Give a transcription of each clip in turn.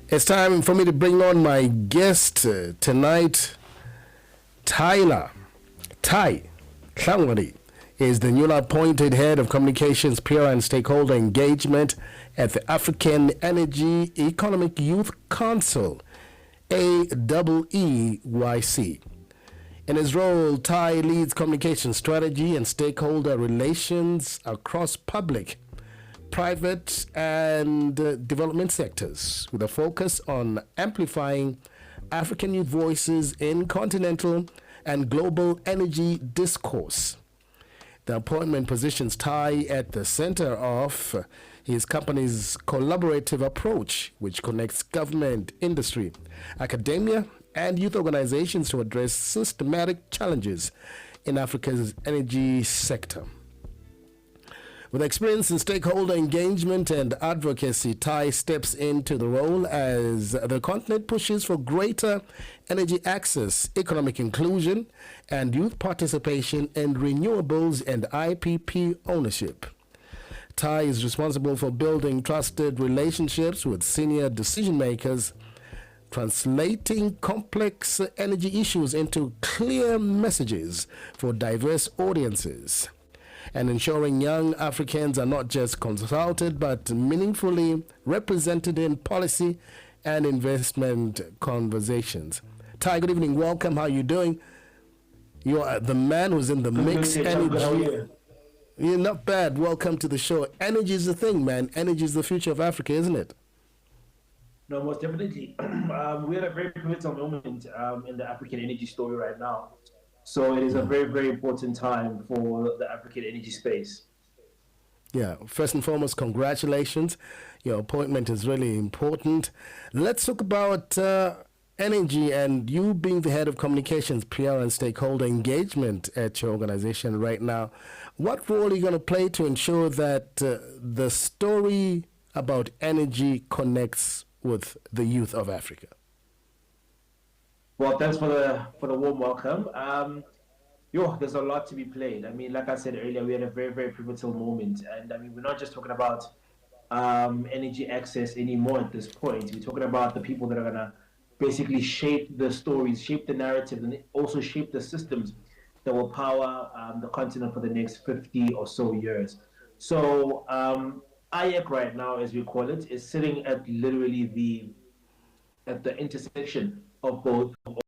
It's time for me to bring on my guest tonight, Tyler. Hlangwane is the newly appointed head of communications, PR, and stakeholder engagement at the African Energy Economic Youth Council, AEEYC. In his role, Ty leads communication strategy and stakeholder relations across public, private, and development sectors, with a focus on amplifying African youth voices in continental and global energy discourse. The appointment positions Ty at the center of his company's collaborative approach, which connects government, industry, academia, and youth organizations to address systematic challenges in Africa's energy sector. With experience in stakeholder engagement and advocacy, Ty steps into the role as the continent pushes for greater energy access, economic inclusion, and youth participation in renewables and IPP ownership. Ty is responsible for building trusted relationships with senior decision makers, translating complex energy issues into clear messages for diverse audiences, and ensuring young Africans are not just consulted but meaningfully represented in policy and investment conversations. Ty, good evening. Welcome. How are you doing? You are the man who's in the mix. Energy. You're not bad. Welcome to the show. Energy is the thing, man. Energy is the future of Africa, isn't it? No, most definitely. We're at a very pivotal moment in the African energy story right now. So it is a very, very important time for the African energy space. Yeah, first and foremost, congratulations. Your appointment is really important. Let's talk about energy and you being the head of communications, PR, and stakeholder engagement at your organization right now. What role are you going to play to ensure that the story about energy connects with the youth of Africa? Well, thanks for the warm welcome. There's a lot to be played. I mean, like I said earlier, we're at a very, very pivotal moment. And I mean, we're not just talking about energy access anymore at this point. We're talking about the people that are going to basically shape the stories, shape the narrative, and also shape the systems that will power the continent for the next 50 or so years. So AEEYC right now, as we call it, is sitting at literally at the intersection of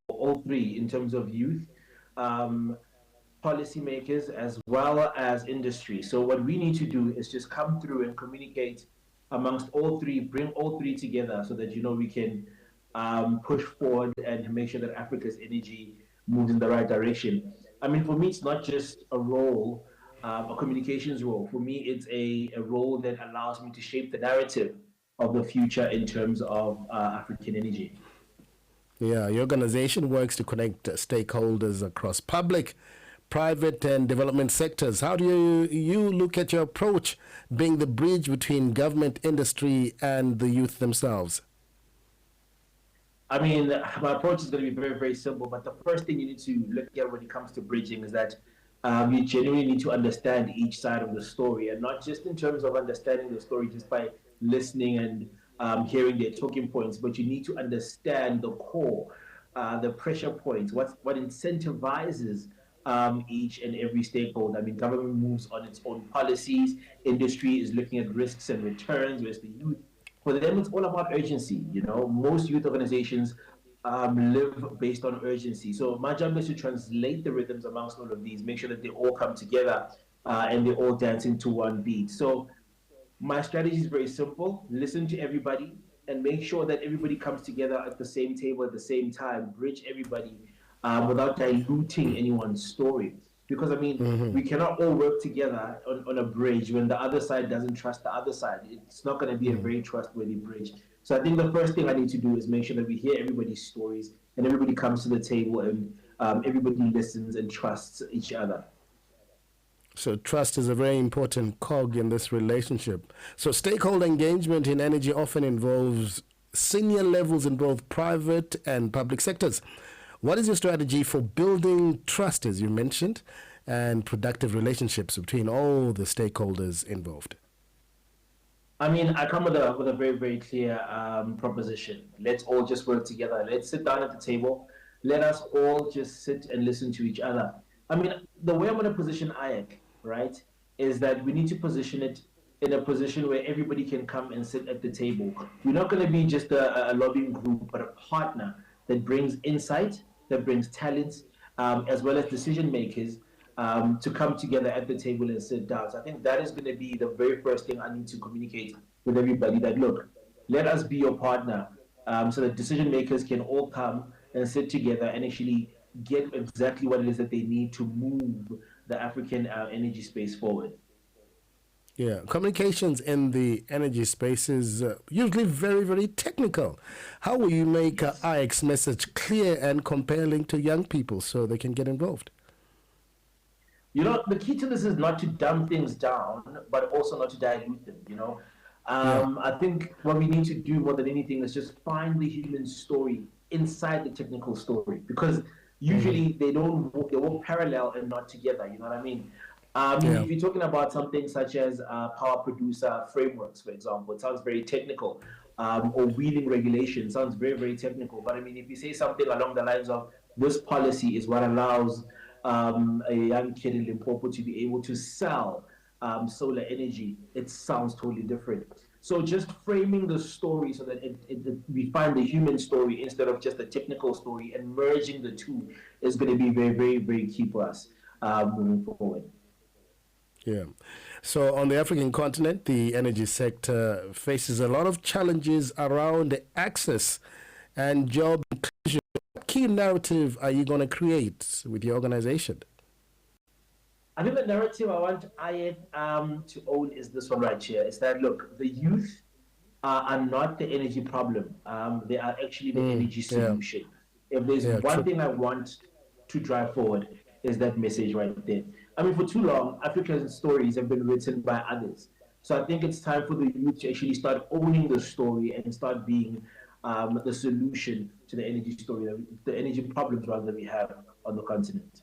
all three in terms of youth, policymakers, as well as industry. So what we need to do is just come through and communicate amongst all three, bring all three together so that, we can push forward and make sure that Africa's energy moves in the right direction. I mean, for me, it's not just a role, a communications role. For me, it's a role that allows me to shape the narrative of the future in terms of African energy. Yeah, your organization works to connect stakeholders across public, private, and development sectors. How do you look at your approach being the bridge between government, industry, and the youth themselves? I mean, my approach is going to be very, very simple, but the first thing you need to look at when it comes to bridging is that you genuinely need to understand each side of the story, and not just in terms of understanding the story just by listening and hearing their talking points, but you need to understand the core, the pressure points, what incentivizes each and every stakeholder. I mean, government moves on its own policies, industry is looking at risks and returns, whereas the youth, for them, it's all about urgency. Most youth organizations live based on urgency. So my job is to translate the rhythms amongst all of these, make sure that they all come together and they all dance into one beat. So my strategy is very simple. Listen to everybody and make sure that everybody comes together at the same table at the same time. Bridge everybody without diluting anyone's story. Because, I mean, we cannot all work together on a bridge when the other side doesn't trust the other side. It's not going to be a very trustworthy bridge. So I think the first thing I need to do is make sure that we hear everybody's stories and everybody comes to the table and everybody listens and trusts each other. So trust is a very important cog in this relationship. So stakeholder engagement in energy often involves senior levels in both private and public sectors. What is your strategy for building trust, as you mentioned, and productive relationships between all the stakeholders involved? I mean, I come with a very very clear proposition. Let's all just work together. Let's sit down at the table. Let us all just sit and listen to each other. I mean, the way I'm going to position IAC, right, is that we need to position it in a position where everybody can come and sit at the table. We're not going to be just a lobbying group, but a partner that brings insight, that brings talents, as well as decision makers to come together at the table and sit down. So I think that is going to be the very first thing I need to communicate with everybody that, look, let us be your partner so that decision makers can all come and sit together and actually get exactly what it is that they need to move the African energy space forward. Yeah, communications in the energy space is usually very, very technical. How will you make IX message clear and compelling to young people so they can get involved? You know, the key to this is not to dumb things down, but also not to dilute them. Yeah, I think what we need to do more than anything is just find the human story inside the technical story, because usually they walk parallel and not together. You know what I mean? I mean, yeah, if you're talking about something such as power producer frameworks, for example, it sounds very technical. Or wheeling regulation sounds very, very technical. But I mean, if you say something along the lines of this policy is what allows a young kid in Limpopo to be able to sell solar energy, it sounds totally different. So just framing the story so that we find the human story instead of just the technical story, and merging the two is going to be very, very, very key for us moving forward. yeah. So on the African continent, the energy sector faces a lot of challenges around access and job inclusion. What key narrative are you going to create with your organization? I think the narrative I want to own is this one right here. It's that, look, the youth are not the energy problem. They are actually the energy Yeah, solution. If there's yeah, one true. thing I want to drive forward, is that message right there. I mean, for too long, African stories have been written by others. So I think it's time for the youth to actually start owning the story and start being the solution to the energy story, the energy problems rather that we have on the continent.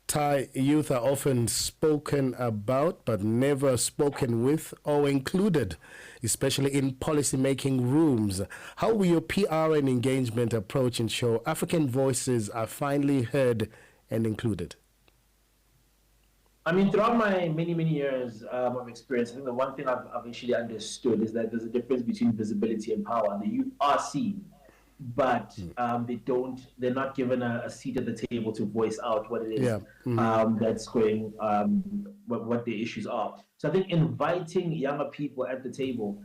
Thai youth are often spoken about but never spoken with or included, especially in policy-making rooms. How will your PR and engagement approach ensure African voices are finally heard and included? I mean, throughout my many, many years of experience, I think the one thing I've actually understood is that there's a difference between visibility and power. The youth are seen, but they're not given a seat at the table to voice out what it is Yeah. that's going, what the issues are. So I think inviting younger people at the table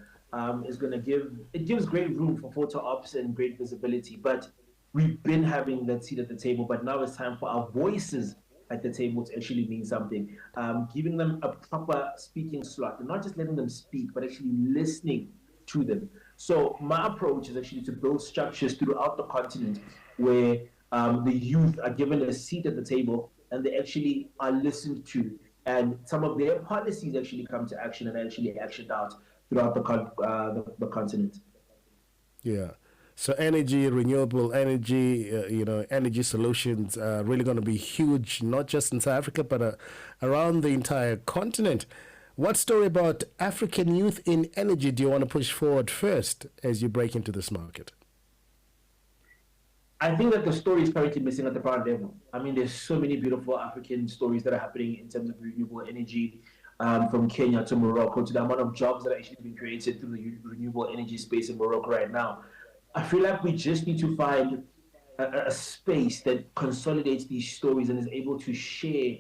is going to it gives great room for photo ops and great visibility. But we've been having that seat at the table, but now it's time for our voices at the table to actually mean something. Giving them a proper speaking slot, and not just letting them speak, but actually listening to them. So my approach is actually to build structures throughout the continent where the youth are given a seat at the table and they actually are listened to, and some of their policies actually come to action and actually actioned out throughout the continent. Yeah. So energy, renewable energy, energy solutions are really going to be huge, not just in South Africa, but around the entire continent. What story about African youth in energy do you want to push forward first as you break into this market? I think that the story is currently missing at the ground level. I mean, there's so many beautiful African stories that are happening in terms of renewable energy, from Kenya to Morocco, to the amount of jobs that are actually being created through the renewable energy space in Morocco right now. I feel like we just need to find a space that consolidates these stories and is able to share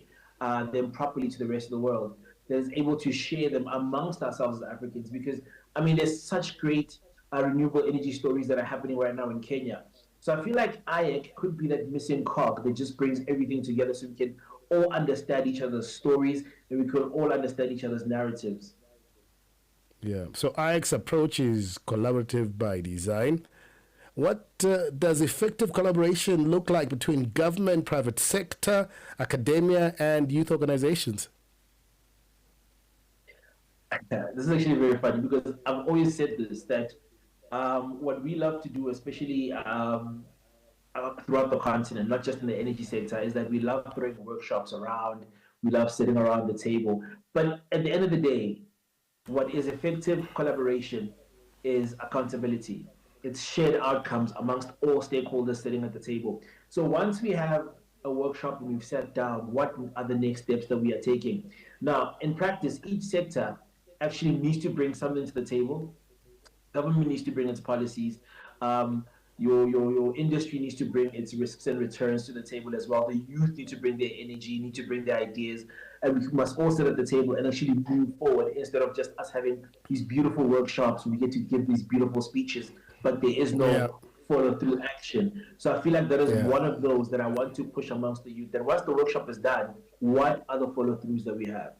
them properly to the rest of the world, that is able to share them amongst ourselves as Africans. Because, I mean, there's such great renewable energy stories that are happening right now in Kenya. So I feel like IEC could be that missing cog that just brings everything together so we can all understand each other's stories and we could all understand each other's narratives. Yeah. So IX approach is collaborative by design. What does effective collaboration look like between government, private sector, academia, and youth organizations? This is actually very funny because I've always said this, that what we love to do, especially throughout the continent, not just in the energy sector, is that we love throwing workshops around, we love sitting around the table. But at the end of the day, what is effective collaboration is accountability. It's shared outcomes amongst all stakeholders sitting at the table. So once we have a workshop and we've sat down, what are the next steps that we are taking? Now, in practice, each sector actually needs to bring something to the table. Government needs to bring its policies. Um, your industry needs to bring its risks and returns to the table as well. The youth need to bring their energy, need to bring their ideas, and we must all sit at the table and actually move forward instead of just us having these beautiful workshops. We get to give these beautiful speeches, but there is Yeah, no follow through action. So I feel like that is yeah. one of those that I want to push amongst the youth. That once the workshop is done, what are the follow throughs that we have?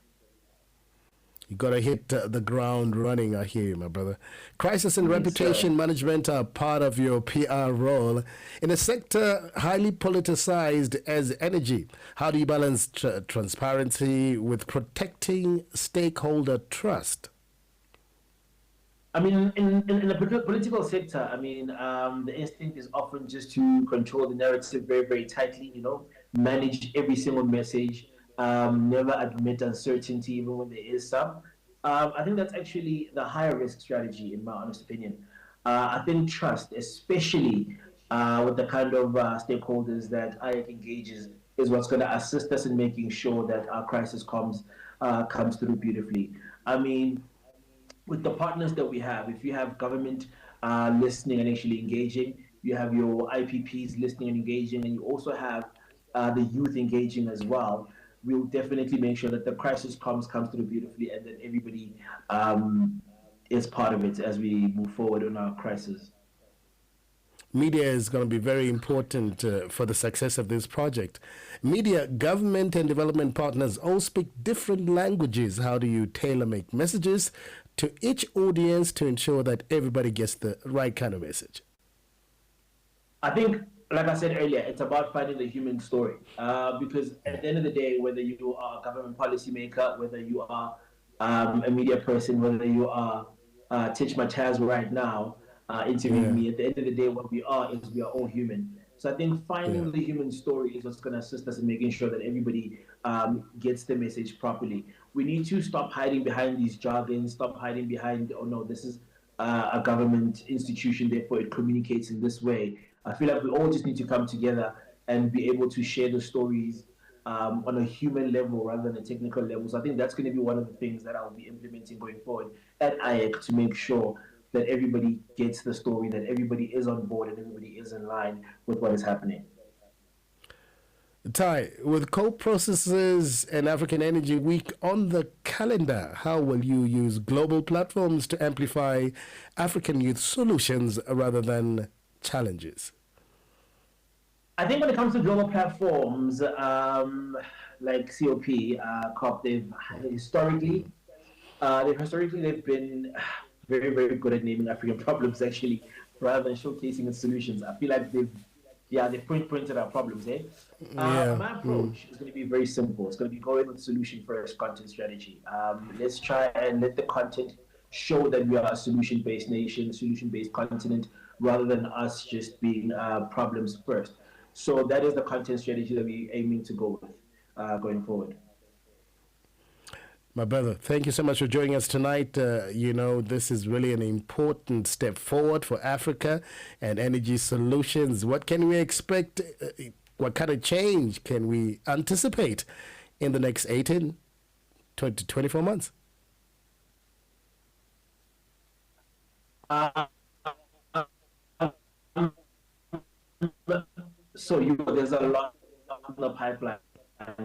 You got to hit the ground running, I hear you, my brother. Crisis and Yes, sir. reputation management are part of your PR role. In a sector highly politicized as energy, how do you balance transparency with protecting stakeholder trust? I mean, in the political sector, I mean, the instinct is often just to control the narrative very, very tightly, manage every single message, never admit uncertainty, even when there is some. I think that's actually the higher risk strategy, in my honest opinion. I think trust, especially with the kind of stakeholders that IEC engages, is what's going to assist us in making sure that our crisis comes through beautifully. I mean, with the partners that we have, if you have government listening and actually engaging, you have your IPPs listening and engaging, and you also have the youth engaging as well, we'll definitely make sure that the crisis comes through beautifully and that everybody is part of it as we move forward on our crisis. Media is going to be very important for the success of this project. Media, government, and development partners all speak different languages. How do you tailor make messages to each audience to ensure that everybody gets the right kind of message? I think, like I said earlier, it's about finding the human story. Because at the end of the day, whether you are a government policymaker, whether you are a media person, whether you are Tich Mataz right now interviewing Yeah, me, at the end of the day, what we are is we are all human. So I think yeah. finding the human story is what's going to assist us in making sure that everybody gets the message properly. We need to stop hiding behind these jargons, stop hiding behind, oh no, this is a government institution, therefore it communicates in this way. I feel like we all just need to come together and be able to share the stories on a human level rather than a technical level. So I think that's going to be one of the things that I'll be implementing going forward at IEC to make sure that everybody gets the story, that everybody is on board and everybody is in line with what is happening. Ty, with co-processes and African Energy Week on the calendar, how will you use global platforms to amplify African youth solutions rather than challenges? I think when it comes to global platforms like COP, historically, they've been very, very good at naming African problems actually, rather than showcasing its solutions. I feel like they've pointed out problems. Yeah. My approach is going to be very simple. It's going to be going with solution first content strategy. Let's try and let the content show that we are a solution based nation, solution based continent, rather than us just being problems first. So that is the content strategy that we're aiming to go with going forward. My brother, thank you so much for joining us tonight. This is really an important step forward for Africa and energy solutions. What can we expect? What kind of change can we anticipate in the next 18 to 24 months? There's a lot in the pipeline.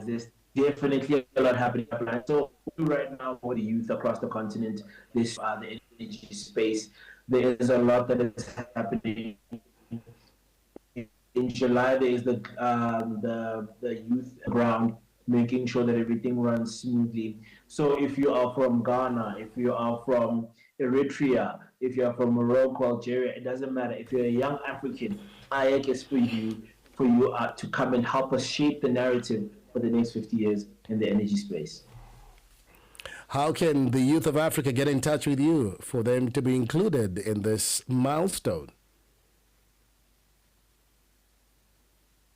There's definitely a lot happening. So right now for the youth across the continent, this the energy space, there is a lot that is happening. In July, there is the youth ground, making sure that everything runs smoothly. So if you are from Ghana, if you are from Eritrea, if you are from Morocco, Algeria, it doesn't matter. If you're a young African, IEC is for you to come and help us shape the narrative for the next 50 years in the energy space. How can the youth of Africa get in touch with you for them to be included in this milestone?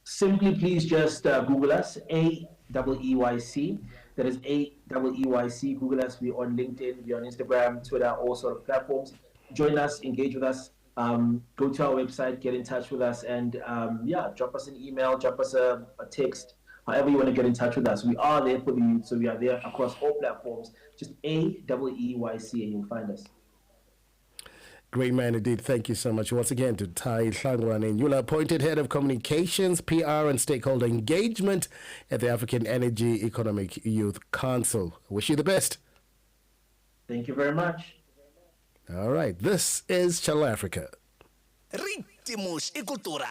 Simply, please just Google us, AEEYC, That is AEEYC. Google us. We're on LinkedIn, we're on Instagram, Twitter, all sort of platforms. Join us, engage with us. Go to our website, get in touch with us, and yeah, drop us an email, drop us a text, however you want to get in touch with us. We are there for the youth, so we are there across all platforms. Just AEEYC, and you'll find us. Great man indeed. Thank you so much once again to Tich Hlangwane, newly appointed head of communications, PR, and stakeholder engagement at the African Energy Economic Youth Council. Wish you the best. Thank you very much. All right, this is Channel Africa. Ritmos e cultura.